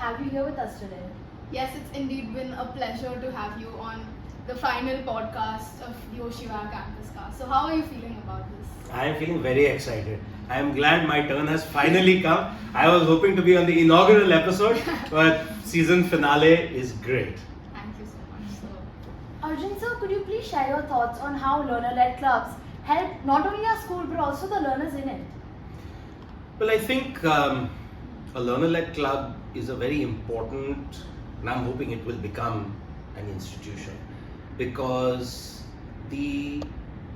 have you here with us today. Yes, it's indeed been a pleasure to have you on the final podcast of the Oshiwara Campus Cast. So how are you feeling about this? I am feeling very excited. I am glad my turn has finally come. I was hoping to be on the inaugural episode, but season finale is great. Thank you so much. Arjun sir, could you please share your thoughts on how learner-led clubs help not only our school but also the learners in it? Well, I think a learner-led club is a very important, and I'm hoping it will become an institution, because the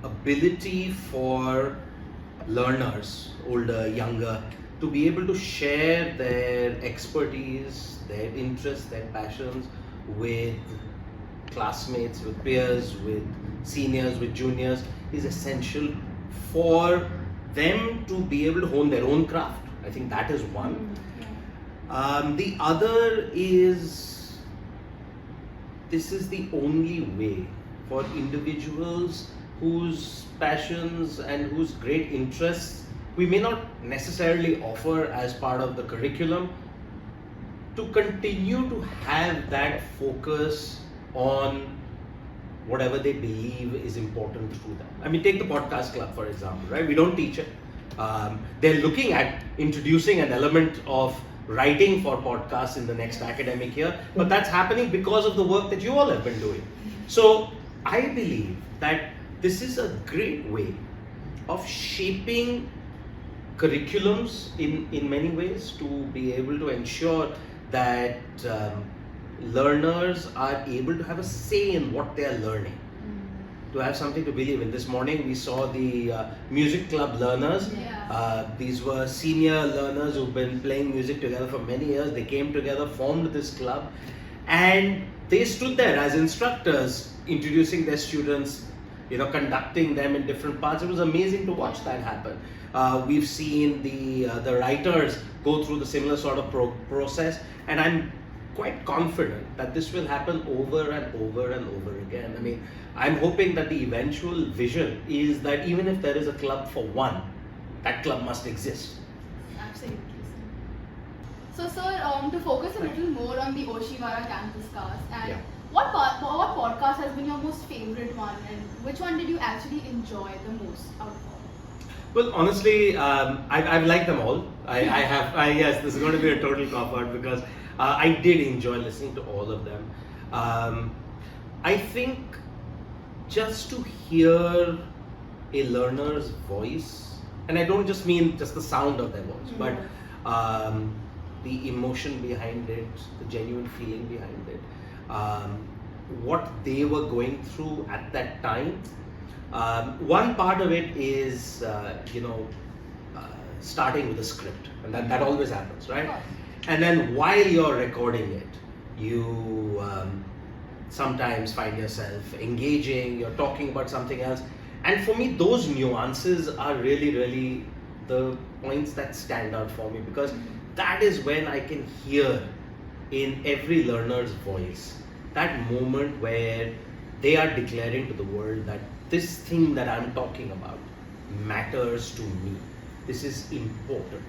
ability for learners, older, younger, to be able to share their expertise, their interests, their passions with classmates, with peers, with seniors, with juniors is essential for them to be able to hone their own craft. I think that is one. The other is, this is the only way for individuals whose passions and whose great interests we may not necessarily offer as part of the curriculum, to continue to have that focus on whatever they believe is important to them. I mean, take the podcast club for example, right? We don't teach it. They're looking at introducing an element of writing for podcasts in the next academic year, but that's happening because of the work that you all have been doing. So I believe that this is a great way of shaping curriculums in many ways, to be able to ensure that learners are able to have a say in what they are learning, to have something to believe in. This morning we saw the music club learners. These were senior learners who've been playing music together for many years. They came together, formed this club, and they stood there as instructors, introducing their students, conducting them in different parts. It was amazing to watch that happen. We've seen the writers go through the similar sort of process, and I'm quite confident that this will happen over and over and over again. I mean, I'm hoping that the eventual vision is that even if there is a club for one, that club must exist. Absolutely. So sir, to focus a little more on the Oshiwara Campus Cast, and what podcast has been your most favorite one, and which one did you actually enjoy the most out of all? Well, honestly, I've liked them all. Yes, this is going to be a total cop-out, because I did enjoy listening to all of them. I think just to hear a learner's voice, and I don't just mean just the sound of their voice, but the emotion behind it, the genuine feeling behind it, what they were going through at that time. One part of it is, starting with a script, and that always happens, right? And then while you're recording it, you sometimes find yourself engaging, you're talking about something else. And for me, those nuances are really, really the points that stand out for me, because that is when I can hear in every learner's voice that moment where they are declaring to the world that this thing that I'm talking about matters to me. This is important.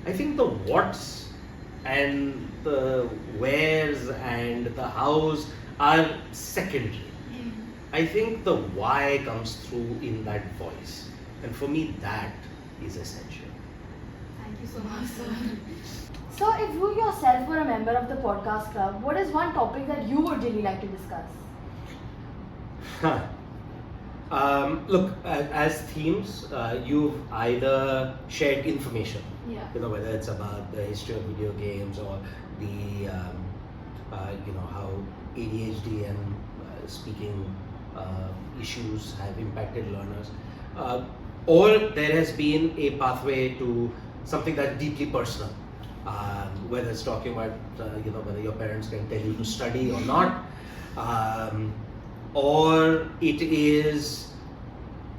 I think the what's and the where's and the how's are secondary. I think the why comes through in that voice, and for me that is essential. Thank you so much, sir. So if you yourself were a member of the podcast club, what is one topic that you would really like to discuss? Look, as themes, you've either shared information, whether it's about the history of video games, or the, how ADHD and speaking issues have impacted learners, or there has been a pathway to something that's deeply personal, whether it's talking about, whether your parents can tell you to study or not, or it is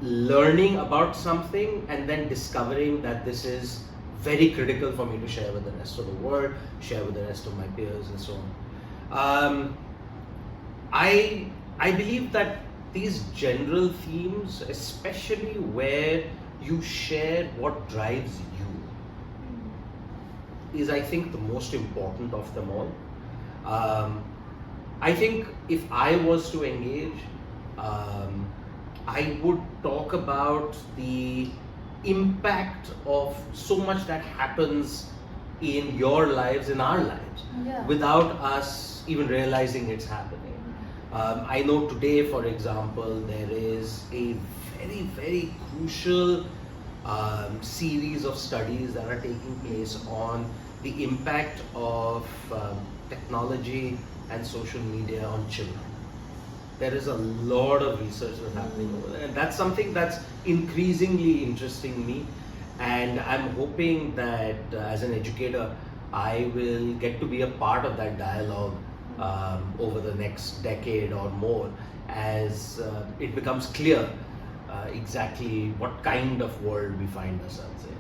learning about something and then discovering that this is very critical for me to share with the rest of the world, share with the rest of my peers, and so on. I believe that these general themes, especially where you share what drives you, is, I think, the most important of them all. I think if I was to engage, I would talk about the impact of so much that happens in your lives, in our lives, without us even realizing it's happening. I know today, for example, there is a very, very crucial series of studies that are taking place on the impact of technology and social media on children. There is a lot of research that's happening over there, and that's something that's increasingly interesting me. And I'm hoping that as an educator, I will get to be a part of that dialogue over the next decade or more, as it becomes clear exactly what kind of world we find ourselves in.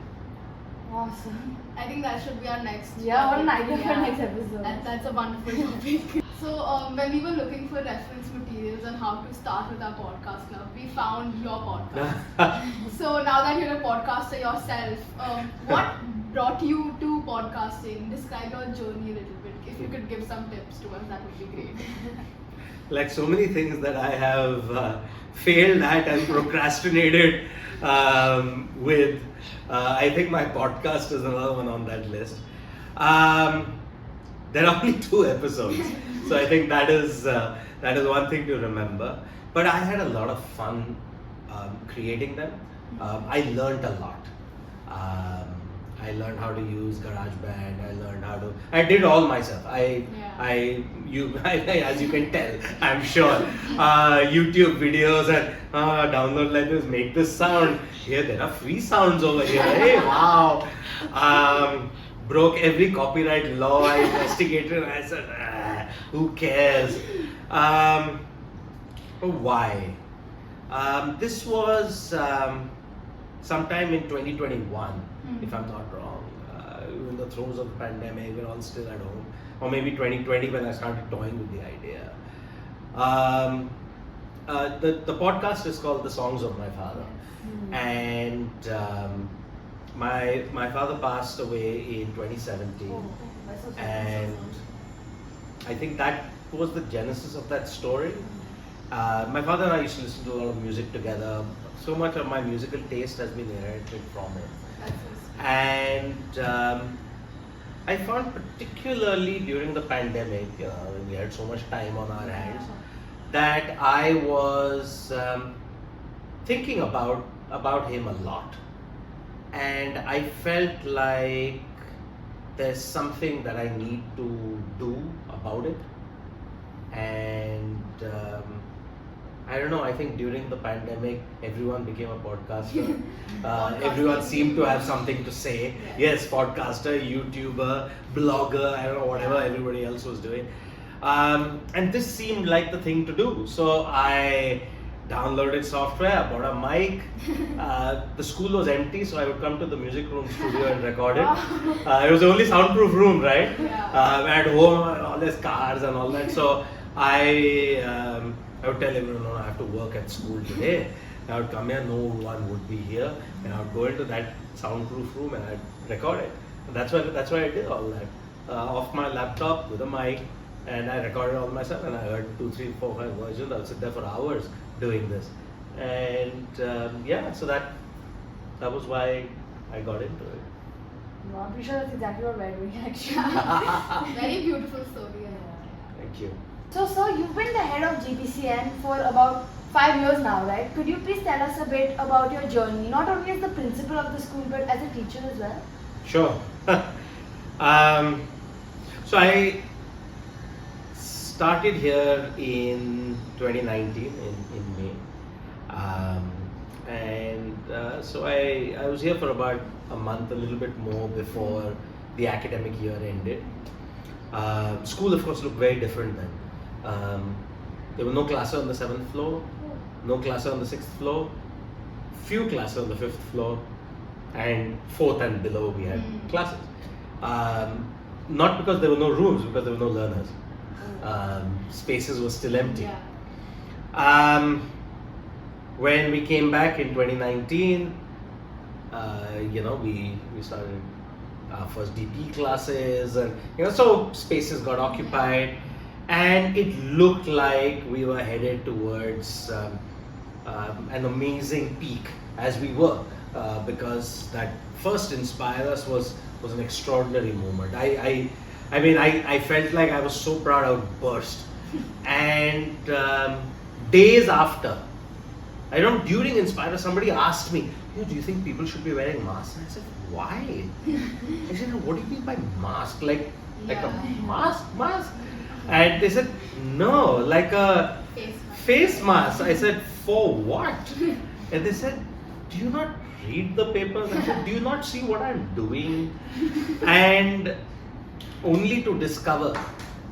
Awesome. I think that should be our next. Yeah, what an idea for Yeah. next episode. That's a wonderful topic. So when we were looking for reference materials on how to start with our podcast club, we found your podcast. So now that you're a podcaster yourself, what brought you to podcasting? Describe your journey a little bit. If you could give some tips to us, that would be great. Like so many things that I have failed at and procrastinated with, I think my podcast is another one on that list. There are only 2 episodes, so I think that is one thing to remember. But I had a lot of fun creating them. I learned a lot. I learned how to use GarageBand. I did all myself. As you can tell, I'm sure, YouTube videos and download like this, make this sound. Here there are free sounds over here. Hey, wow. Broke every copyright law. I investigated and I said, who cares? Why? This was sometime in 2021, if I'm not wrong. In the throes of the pandemic, we're all still at home. Or maybe 2020 when I started toying with the idea. The podcast is called The Songs of My Father. And my father passed away in 2017. And I think that was the genesis of that story. My father and I used to listen to a lot of music together. So much of my musical taste has been inherited from him. And I found, particularly during the pandemic, when we had so much time on our hands, that I was thinking about him a lot. And I felt like there's something that I need to do about it. And I don't know, I think during the pandemic, everyone became a podcaster. Everyone seemed to have something to say. Yes, podcaster, YouTuber, blogger, I don't know, whatever everybody else was doing. And this seemed like the thing to do. So I downloaded software, I bought a mic. The school was empty, so I would come to the music room studio and record it. It was the only soundproof room, right? At home, all these cars and all that. So I would tell everyone, no, I have to work at school today. I would come here, no one would be here, and I would go into that soundproof room and I'd record it. And that's why I did all that. Off my laptop with a mic, and I recorded all myself, and I heard 2, 3, 4, 5 versions. I'll sit there for hours doing this. And so that was why I got into it. No, I'm pretty sure that's exactly what we're doing actually. Very beautiful story. Thank you. So, sir, you've been the head of GPCN for about 5 years now, right? Could you please tell us a bit about your journey, not only as the principal of the school, but as a teacher as well? Sure. So I started here in 2019 in May. So I was here for about a month, a little bit more before the academic year ended. School, of course, looked very different then. There were no classes on the 7th floor, no classes on the 6th floor, few classes on the 5th floor, and 4th and below we had classes. Not because there were no rooms, because there were no learners. Spaces were still empty. When we came back in 2019, we started our first DP classes, and so spaces got occupied, and it looked like we were headed towards an amazing peak as we were, because that first Inspire Us was an extraordinary moment. I felt like I was so proud I would burst. And days after, during Inspire Us, somebody asked me, do you think people should be wearing masks? And I said, why? I said, what do you mean by mask? Like a mask? And they said, no, like a face mask. I said, for what? And they said, do you not read the papers? I said, do you not see what I'm doing? And only to discover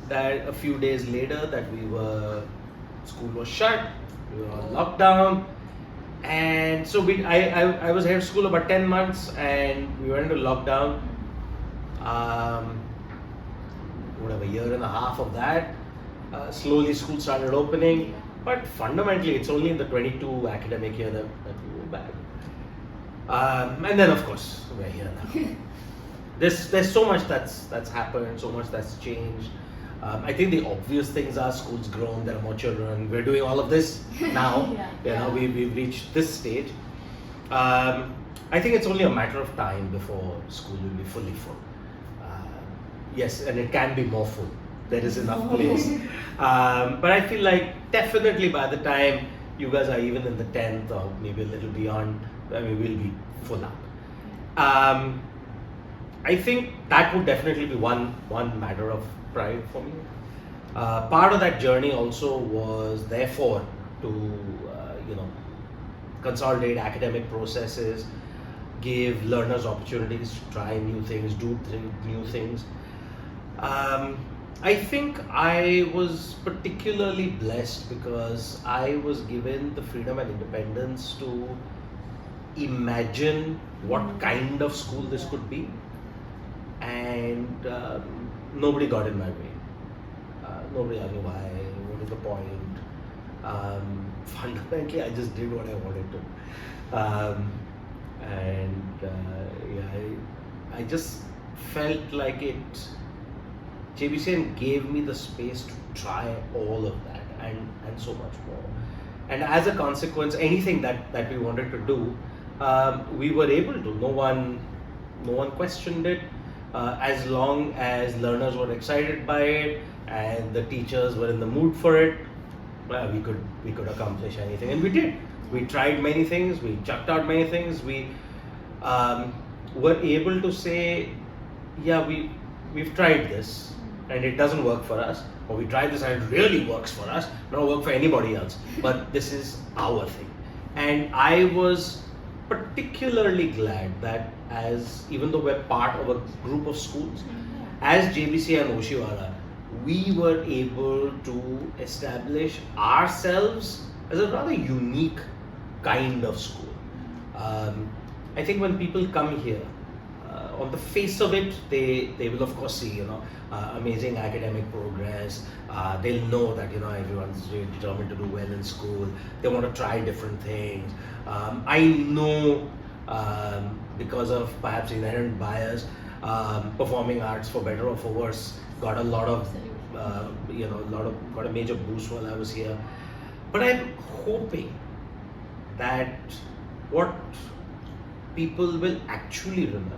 that a few days later that school was shut, we were on lockdown. And so I was here at school about 10 months, and we went into lockdown. A year and a half of that. Slowly school started opening, but fundamentally it's only in the 22 academic year that we were back. And then of course we're here now. There's so much that's happened, so much that's changed. I think the obvious things are school's grown, there are more children, we're doing all of this now. We've reached this stage. I think it's only a matter of time before school will be fully full. Yes, and it can be more full. There is enough place. But I feel like definitely by the time you guys are even in the 10th or maybe a little beyond, we'll be full up. I think that would definitely be one matter of pride for me. Part of that journey also was therefore to consolidate academic processes, give learners opportunities to try new things, do new things. I think I was particularly blessed because I was given the freedom and independence to imagine what kind of school this could be, and nobody got in my way. Nobody asked me why, what is the point. Fundamentally, I just did what I wanted to. I just felt like JBCN gave me the space to try all of that and so much more. And as a consequence, anything that we wanted to do, we were able to. No one questioned it. As long as learners were excited by it and the teachers were in the mood for it, we could accomplish anything, and we did. We tried many things. We chucked out many things. We were able to say, we've tried this and it doesn't work for us, or we tried this and it really works for us, not work for anybody else, but this is our thing. And I was particularly glad that even though we're part of a group of schools, as JBC and Oshiwara, we were able to establish ourselves as a rather unique kind of school. I think when people come here, on the face of it, they will of course see amazing academic progress. They'll know that everyone's really determined to do well in school. They want to try different things. I know because of perhaps inherent bias, performing arts, for better or for worse, got a lot of got a major boost while I was here. But I'm hoping that what people will actually remember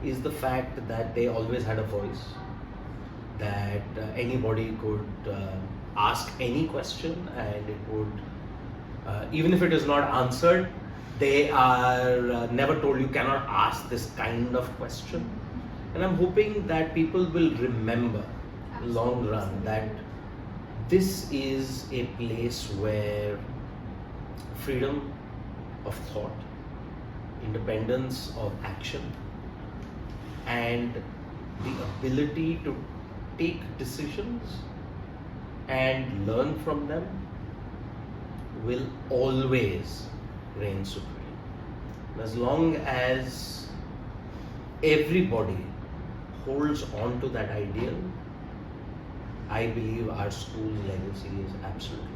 is the fact that they always had a voice, that anybody could ask any question and it would, even if it is not answered, they are never told you cannot ask this kind of question. And I'm hoping that people will remember long run that this is a place where freedom of thought, independence of action, and the ability to take decisions and learn from them will always reign supreme. As long as everybody holds on to that ideal, I believe our school's legacy is absolutely.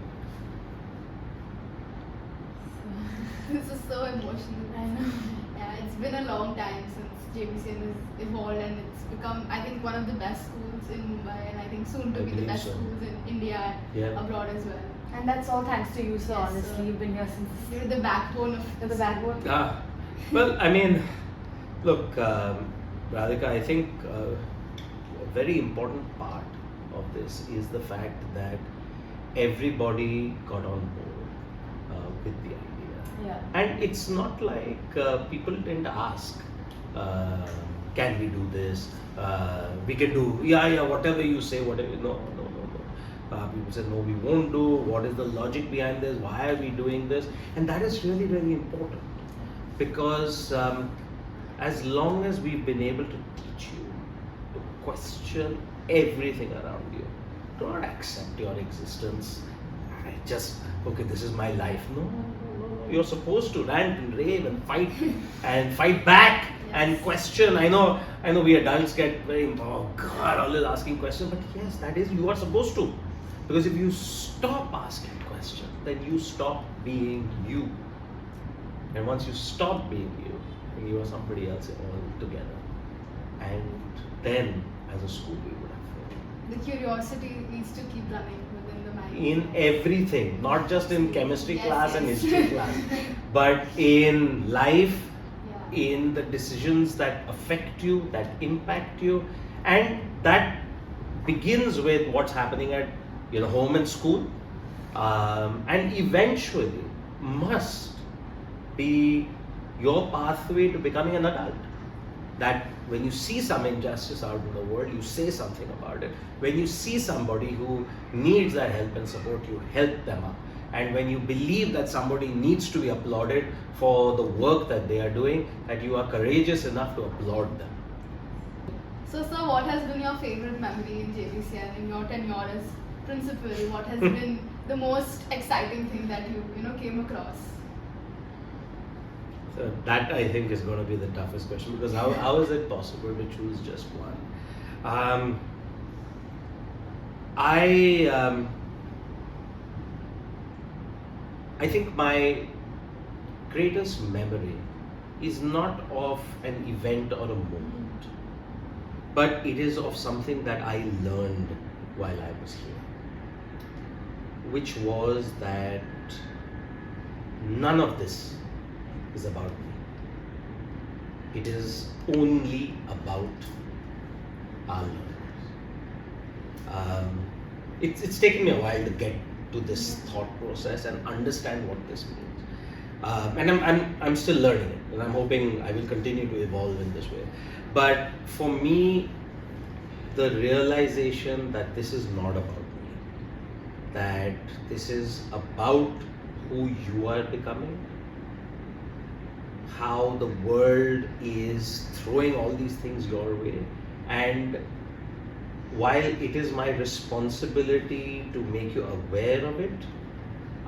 This is so emotional. I know. Yeah. Yeah, it's been a long time since JBCN has evolved and it's become, I think, one of the best schools in Mumbai and I think soon to I be the believe best so. schools in India and Yeah. abroad as well. And that's all thanks to you, sir. Yes, Honestly, sir. you've been here since You're the backbone of you're the backbone. Well, I mean, look, Radhika, I think a very important part of this is the fact that everybody got on board with the idea. Yeah. And it's not like people didn't ask, can we do this? We can do, yeah, whatever you say, whatever. No. People say, no, we won't do. What is the logic behind this? Why are we doing this? And that is really, really important because as long as we've been able to teach you to question everything around you, do not accept your existence. Just, okay, this is my life. No. You're supposed to rant and rave and fight back and question. I know we adults get very, oh God, always asking questions, but yes, that is, you are supposed to. Because if you stop asking questions, then you stop being you. And once you stop being you, then you are somebody else altogether. And then, as a school, we would have failed. the curiosity needs to keep running within the mind. In everything, not just in chemistry Yes, class and yes. history class, but in life, Yeah. in the decisions that affect you, that impact you, and that begins with what's happening at home and school, and eventually must be your pathway to becoming an adult. That when you see some injustice out in the world, you say something about it. When you see somebody who needs that help and support, you help them up. And when you believe that somebody needs to be applauded for the work that they are doing, that you are courageous enough to applaud them. So, sir, what has been your favorite memory in JBCN in your tenure as principal? What has been the most exciting thing that you came across? So that I think is going to be the toughest question because how is it possible to choose just one? I think my greatest memory is not of an event or a moment, but it is of something that I learned while I was here, which was that none of this is about me. It is only about our learners. It's taken me a while to get to this thought process and understand what this means. And I'm still learning it, and I'm hoping I will continue to evolve in this way. But for me, the realization that this is not about me, that this is about who you are becoming, how the world is throwing all these things your way, and while it is my responsibility to make you aware of it,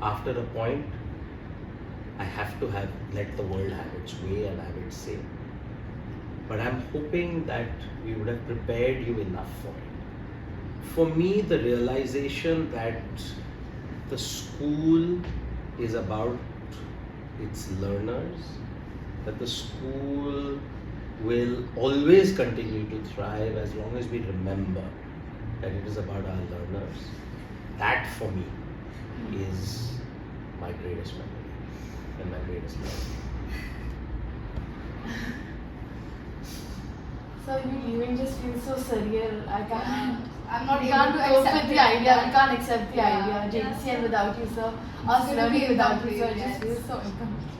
after a point, I have to let the world have its way and have its say. But I'm hoping that we would have prepared you enough for it. For me, the realization that the school is about its learners, that the school will always continue to thrive as long as we remember that it is about our learners. That for me is my greatest memory and my greatest lesson. So you leaving just feels so surreal. I can't. I'm not We able can't to cope accept with the it. idea. We can't accept the Yeah. idea. JBCN without you, sir. It's Us gonna learning be without you, sir. It incomplete, just feels yes. so incomplete.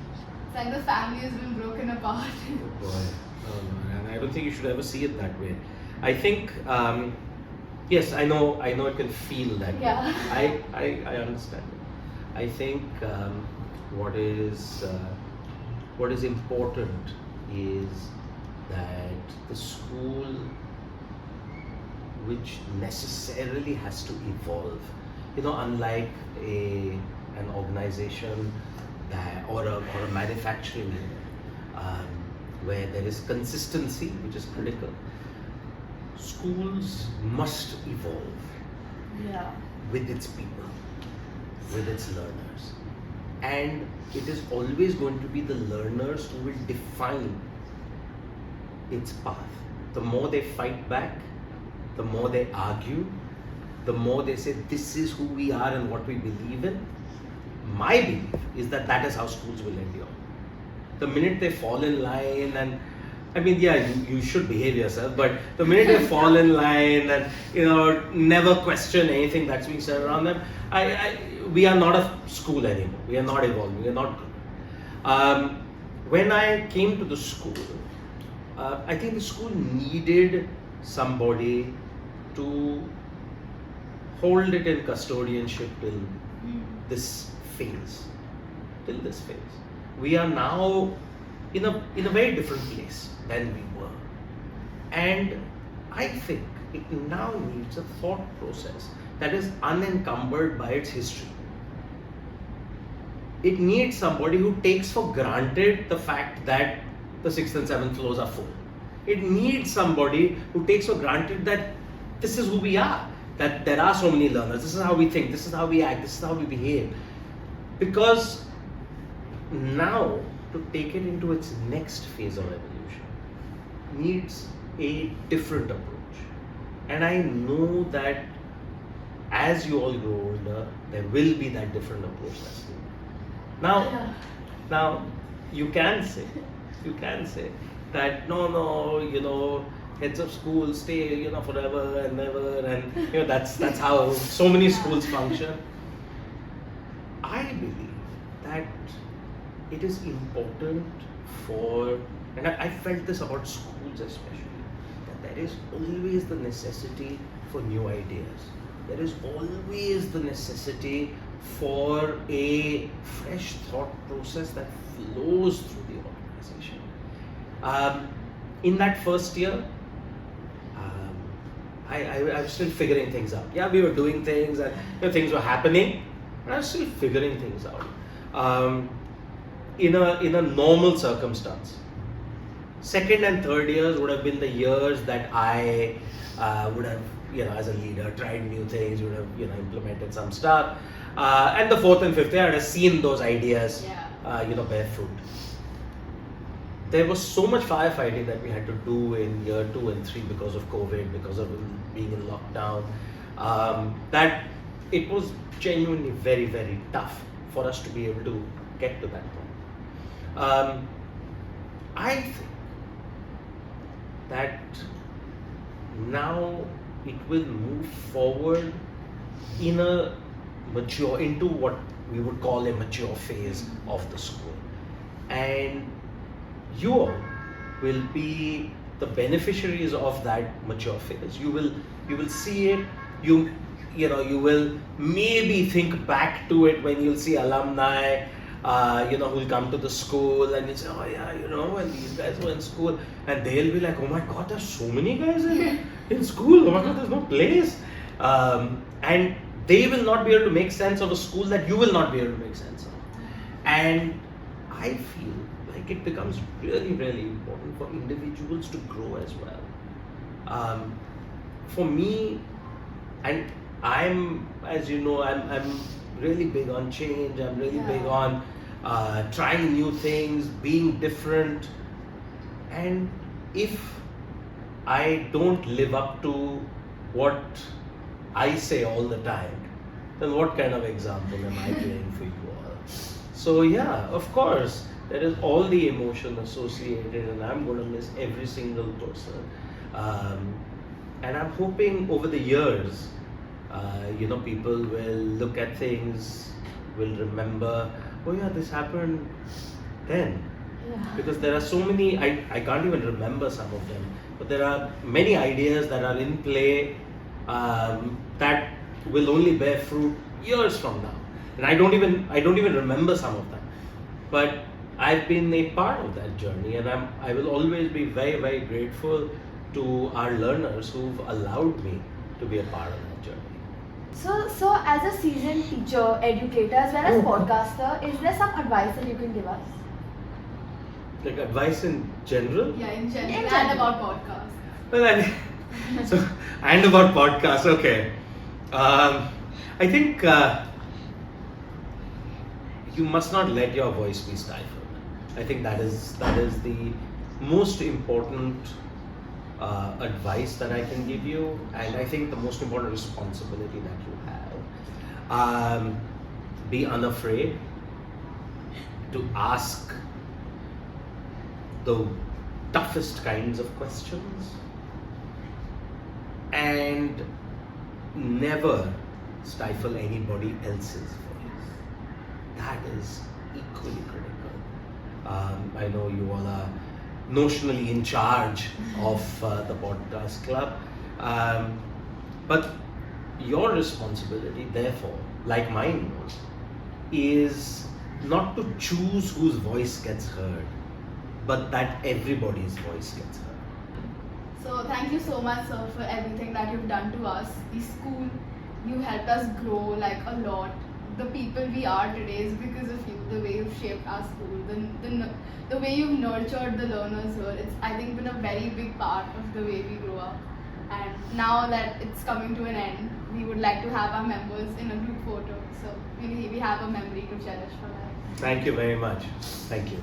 It's like the family has been broken apart. Boy, and I don't think you should ever see it that way. I think, yes, I know it can feel that Yeah. way. I understand it. I think what is important is that the school, which necessarily has to evolve, unlike an organization or a manufacturing unit, where there is consistency, which is critical. Schools must evolve Yeah. with its people, with its learners. and it is always going to be the learners who will define its path. The more they fight back, the more they argue, the more they say this is who we are and what we believe in. My belief is that that is how schools will endure. The minute they fall in line, and I mean, yeah, you should behave yourself, but the minute they fall in line and never question anything that's being said around them, we are not a school anymore. We are not evolving. We are not good. When I came to the school, I think the school needed somebody to hold it in custodianship till this phase. Till this phase, we are now in a very different place than we were, and I think it now needs a thought process that is unencumbered by its history. It needs somebody who takes for granted the fact that the 6th and 7th floors are full. It needs somebody who takes for granted that this is who we are, that there are so many learners, this is how we think, this is how we act, this is how we behave. Because now, to take it into its next phase of evolution, needs a different approach. And I know that as you all grow older, there will be that different approach that's needed. Now, you can say that no, heads of schools stay, forever and never, and that's how so many schools function. I believe that it is important and I felt this about schools especially, that there is always the necessity for new ideas. There is always the necessity for a fresh thought process that flows through the organization. In that first year, I was still figuring things out. Yeah, we were doing things and things were happening, but I was still figuring things out. In a normal circumstance, second and third years would have been the years that I would have, as a leader, tried new things, would have, implemented some stuff. And the fourth and fifth year, I would have seen those ideas, bear fruit. There was so much firefighting that we had to do in year 2 and 3 because of COVID, because of being in lockdown, that it was genuinely very, very tough for us to be able to get to that point. I think that now it will move forward into what we would call a mature phase of the school, and you all will be the beneficiaries of that mature phase. You will see it. You will maybe think back to it when you'll see alumni, who will come to the school and you say, oh yeah, when these guys were in school, and they'll be like, oh my God, there's so many guys in school. Oh my God, there's no place. And they will not be able to make sense of a school that you will not be able to make sense of. And I feel like it becomes really, really important for individuals to grow as well. For me, and I'm really big on change. I'm really big on trying new things, being different. And if I don't live up to what I say all the time, then what kind of example am I playing for you all? So yeah, of course, there is all the emotion associated, and I'm going to miss every single person. And I'm hoping over the years, people will look at things, will remember, oh yeah, this happened then. Yeah. Because there are so many, I can't even remember some of them, but there are many ideas that are in play that will only bear fruit years from now. And I don't even remember some of them. But I've been a part of that journey, and I will always be very, very grateful to our learners who've allowed me to be a part of that journey. So as a seasoned teacher, educator, as well as podcaster, is there some advice that you can give us? Like advice in general? Yeah, in general. And about podcasts. Well, and about podcasts, okay. I think you must not let your voice be stifled. I think that is the most important advice that I can give you, and I think the most important responsibility that you have. Be unafraid to ask the toughest kinds of questions, and never stifle anybody else's voice. That is equally critical. I know you all are notionally in charge of the podcast club, but your responsibility, therefore, like mine was, is not to choose whose voice gets heard, but that everybody's voice gets heard. So thank you so much, sir, for everything that you've done to us. The school, you helped us grow like a lot. The people we are today is because of you. The way you've shaped our school, the way you've nurtured the learners here. It's, I think, been a very big part of the way we grow up. And now that it's coming to an end, we would like to have our members in a group photo. So we have a memory to cherish for life. Thank you very much. Thank you.